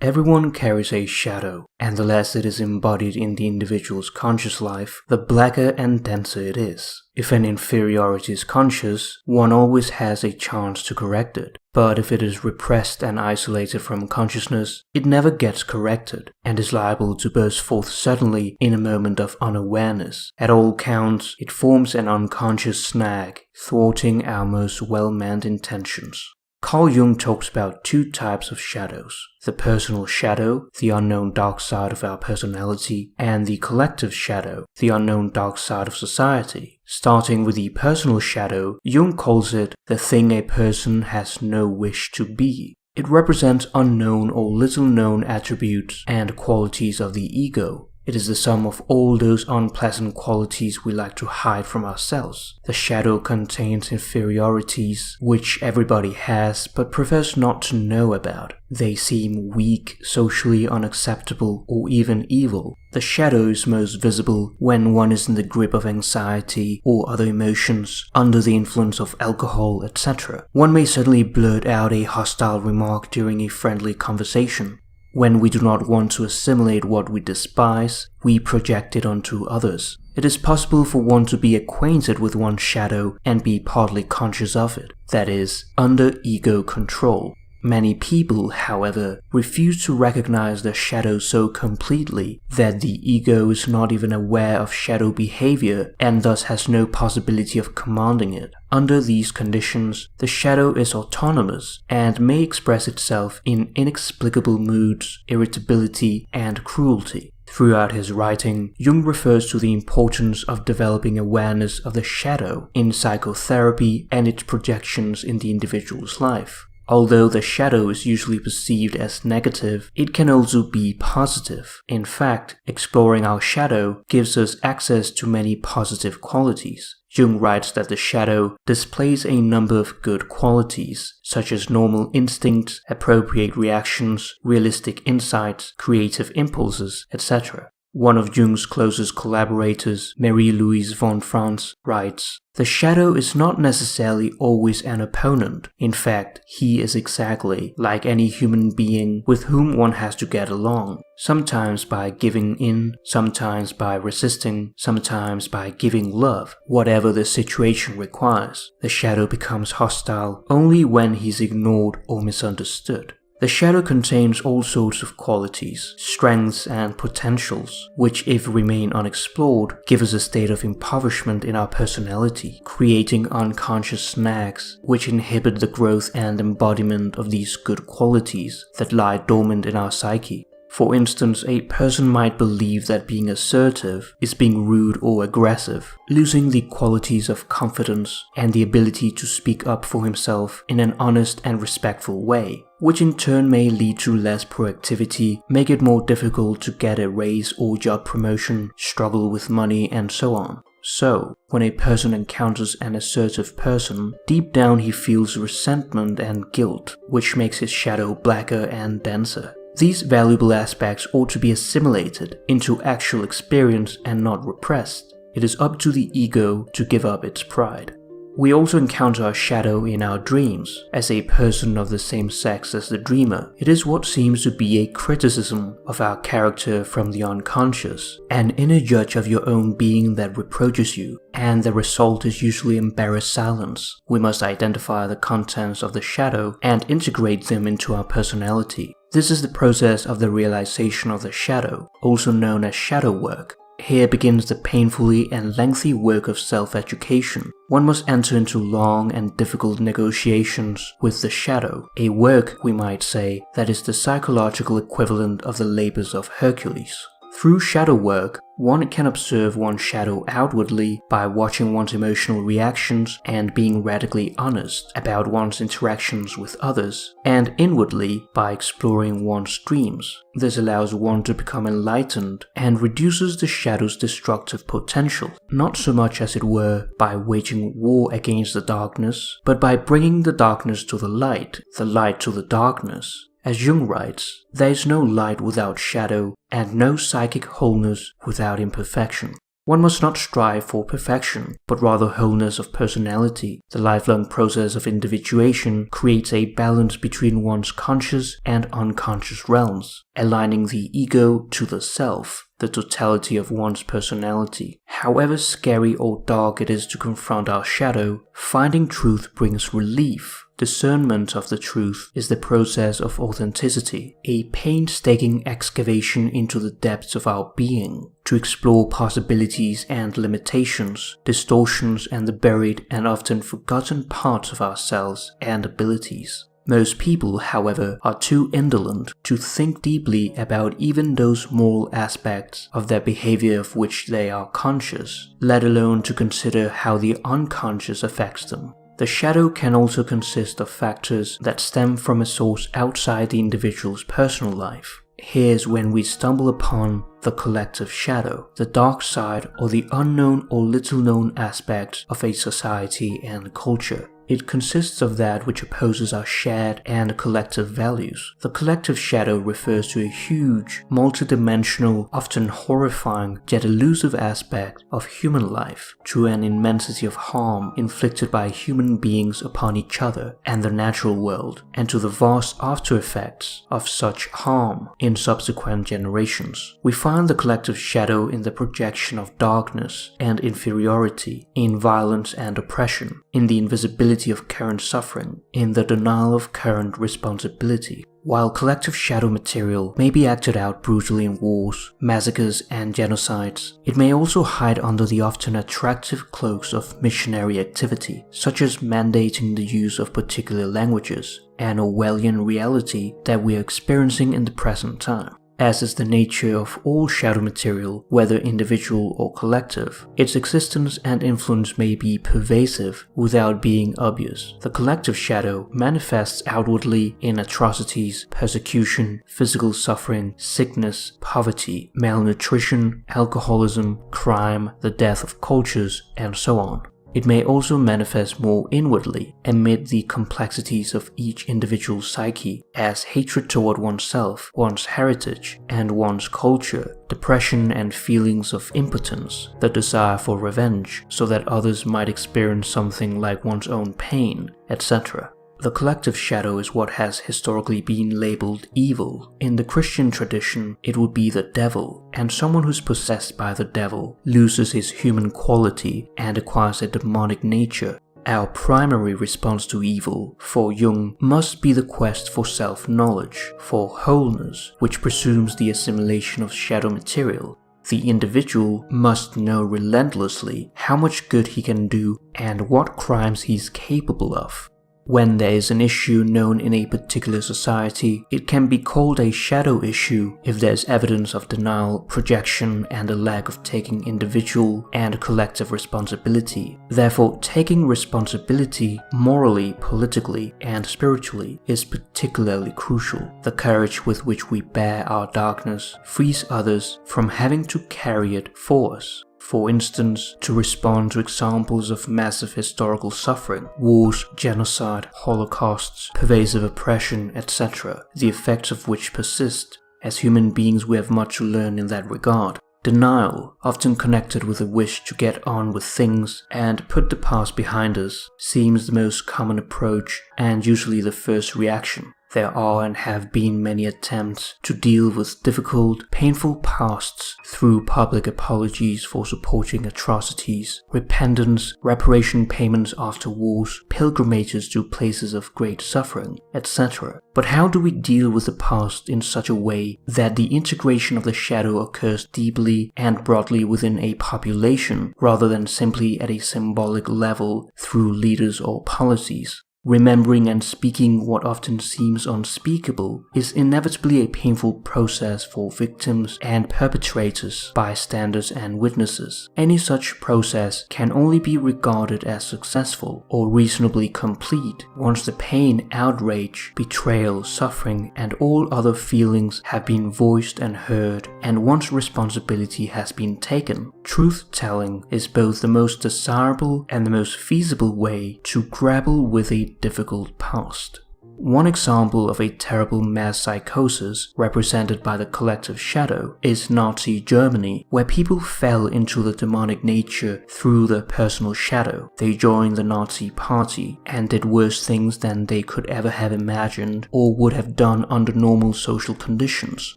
Everyone carries a shadow, and the less it is embodied in the individual's conscious life, the blacker and denser it is. If an inferiority is conscious, one always has a chance to correct it. But if it is repressed and isolated from consciousness, it never gets corrected, and is liable to burst forth suddenly in a moment of unawareness. At all counts, it forms an unconscious snag, thwarting our most well-meant intentions. Carl Jung talks about two types of shadows: the personal shadow, the unknown dark side of our personality, and the collective shadow, the unknown dark side of society. Starting with the personal shadow, Jung calls it the thing a person has no wish to be. It represents unknown or little known attributes and qualities of the ego. It is the sum of all those unpleasant qualities we like to hide from ourselves. The shadow contains inferiorities which everybody has but prefers not to know about. They seem weak, socially unacceptable, or even evil. The shadow is most visible when one is in the grip of anxiety or other emotions, under the influence of alcohol, etc. One may suddenly blurt out a hostile remark during a friendly conversation. When we do not want to assimilate what we despise, we project it onto others. It is possible for one to be acquainted with one's shadow and be partly conscious of it, that is, under ego control. Many people, however, refuse to recognize their shadow so completely that the ego is not even aware of shadow behavior and thus has no possibility of commanding it. Under these conditions, the shadow is autonomous and may express itself in inexplicable moods, irritability, and cruelty. Throughout his writing, Jung refers to the importance of developing awareness of the shadow in psychotherapy and its projections in the individual's life. Although the shadow is usually perceived as negative, it can also be positive. In fact, exploring our shadow gives us access to many positive qualities. Jung writes that the shadow displays a number of good qualities, such as normal instincts, appropriate reactions, realistic insights, creative impulses, etc. One of Jung's closest collaborators, Marie-Louise von Franz, writes, "The shadow is not necessarily always an opponent. In fact, he is exactly like any human being with whom one has to get along, sometimes by giving in, sometimes by resisting, sometimes by giving love. Whatever the situation requires, the shadow becomes hostile only when he's ignored or misunderstood." The shadow contains all sorts of qualities, strengths and potentials, which if remain unexplored, give us a state of impoverishment in our personality, creating unconscious snags which inhibit the growth and embodiment of these good qualities that lie dormant in our psyche. For instance, a person might believe that being assertive is being rude or aggressive, losing the qualities of confidence and the ability to speak up for himself in an honest and respectful way, which in turn may lead to less proactivity, make it more difficult to get a raise or job promotion, struggle with money, and so on. So, when a person encounters an assertive person, deep down he feels resentment and guilt, which makes his shadow blacker and denser. These valuable aspects ought to be assimilated into actual experience and not repressed. It is up to the ego to give up its pride. We also encounter our shadow in our dreams. As a person of the same sex as the dreamer, it is what seems to be a criticism of our character from the unconscious, an inner judge of your own being that reproaches you, and the result is usually embarrassed silence. We must identify the contents of the shadow and integrate them into our personality. This is the process of the realization of the shadow, also known as shadow work. Here begins the painfully and lengthy work of self-education. One must enter into long and difficult negotiations with the shadow, a work, we might say, that is the psychological equivalent of the labors of Hercules. Through shadow work, one can observe one's shadow outwardly by watching one's emotional reactions and being radically honest about one's interactions with others, and inwardly by exploring one's dreams. This allows one to become enlightened and reduces the shadow's destructive potential, not so much as it were by waging war against the darkness, but by bringing the darkness to the light to the darkness. As Jung writes, there is no light without shadow, and no psychic wholeness without imperfection. One must not strive for perfection, but rather wholeness of personality. The lifelong process of individuation creates a balance between one's conscious and unconscious realms, aligning the ego to the self, the totality of one's personality. However scary or dark it is to confront our shadow, finding truth brings relief. Discernment of the truth is the process of authenticity, a painstaking excavation into the depths of our being, to explore possibilities and limitations, distortions and the buried and often forgotten parts of ourselves and abilities. Most people, however, are too indolent to think deeply about even those moral aspects of their behavior of which they are conscious, let alone to consider how the unconscious affects them. The shadow can also consist of factors that stem from a source outside the individual's personal life. Here's when we stumble upon the collective shadow, the dark side or the unknown or little-known aspects of a society and culture. It consists of that which opposes our shared and collective values. The collective shadow refers to a huge, multidimensional, often horrifying yet elusive aspect of human life, to an immensity of harm inflicted by human beings upon each other and the natural world, and to the vast after effects of such harm in subsequent generations. We find the collective shadow in the projection of darkness and inferiority, in violence and oppression, in the invisibility of current suffering, in the denial of current responsibility. While collective shadow material may be acted out brutally in wars, massacres, and genocides, it may also hide under the often attractive cloaks of missionary activity, such as mandating the use of particular languages, an Orwellian reality that we are experiencing in the present time. As is the nature of all shadow material, whether individual or collective, its existence and influence may be pervasive without being obvious. The collective shadow manifests outwardly in atrocities, persecution, physical suffering, sickness, poverty, malnutrition, alcoholism, crime, the death of cultures, and so on. It may also manifest more inwardly amid the complexities of each individual psyche as hatred toward oneself, one's heritage, and one's culture, depression and feelings of impotence, the desire for revenge so that others might experience something like one's own pain, etc. The collective shadow is what has historically been labeled evil. In the Christian tradition, it would be the devil, and someone who's possessed by the devil loses his human quality and acquires a demonic nature. Our primary response to evil, for Jung, must be the quest for self-knowledge, for wholeness, which presumes the assimilation of shadow material. The individual must know relentlessly how much good he can do and what crimes he's capable of. When there is an issue known in a particular society, it can be called a shadow issue if there is evidence of denial, projection, and a lack of taking individual and collective responsibility. Therefore, taking responsibility morally, politically, and spiritually is particularly crucial. The courage with which we bear our darkness frees others from having to carry it for us. For instance, to respond to examples of massive historical suffering, wars, genocide, holocausts, pervasive oppression, etc., the effects of which persist. As human beings, we have much to learn in that regard. Denial, often connected with a wish to get on with things and put the past behind us, seems the most common approach and usually the first reaction. There are and have been many attempts to deal with difficult, painful pasts through public apologies for supporting atrocities, repentance, reparation payments after wars, pilgrimages to places of great suffering, etc. But how do we deal with the past in such a way that the integration of the shadow occurs deeply and broadly within a population rather than simply at a symbolic level through leaders or policies? Remembering and speaking what often seems unspeakable is inevitably a painful process for victims and perpetrators, bystanders and witnesses. Any such process can only be regarded as successful or reasonably complete once the pain, outrage, betrayal, suffering, and all other feelings have been voiced and heard, and once responsibility has been taken. Truth-telling is both the most desirable and the most feasible way to grapple with a difficult past. One example of a terrible mass psychosis represented by the collective shadow is Nazi Germany, where people fell into the demonic nature through the personal shadow. They joined the Nazi party and did worse things than they could ever have imagined or would have done under normal social conditions.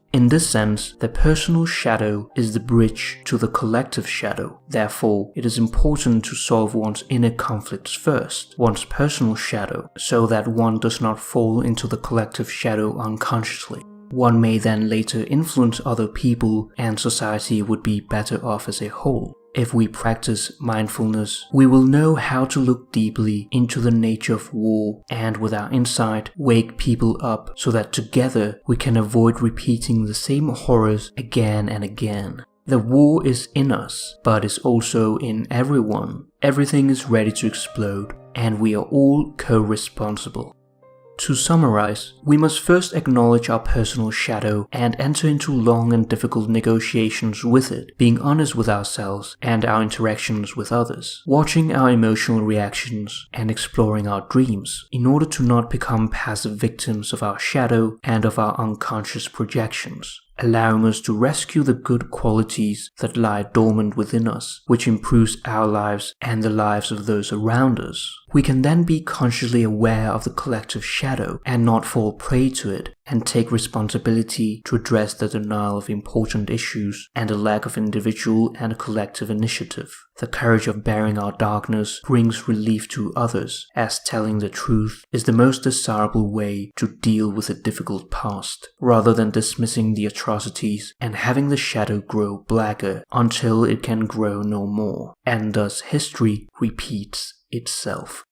In this sense, the personal shadow is the bridge to the collective shadow. Therefore, it is important to solve one's inner conflicts first, one's personal shadow, so that one does not fall into the collective shadow unconsciously. One may then later influence other people, and society would be better off as a whole. If we practice mindfulness, we will know how to look deeply into the nature of war and with our insight wake people up so that together we can avoid repeating the same horrors again and again. The war is in us, but is also in everyone. Everything is ready to explode, and we are all co-responsible. To summarize, we must first acknowledge our personal shadow and enter into long and difficult negotiations with it, being honest with ourselves and our interactions with others, watching our emotional reactions and exploring our dreams, in order to not become passive victims of our shadow and of our unconscious projections, allowing us to rescue the good qualities that lie dormant within us, which improves our lives and the lives of those around us. We can then be consciously aware of the collective shadow and not fall prey to it, and take responsibility to address the denial of important issues and the lack of individual and collective initiative. The courage of bearing our darkness brings relief to others, as telling the truth is the most desirable way to deal with a difficult past, rather than dismissing the atrocities and having the shadow grow blacker until it can grow no more, and thus history repeats itself.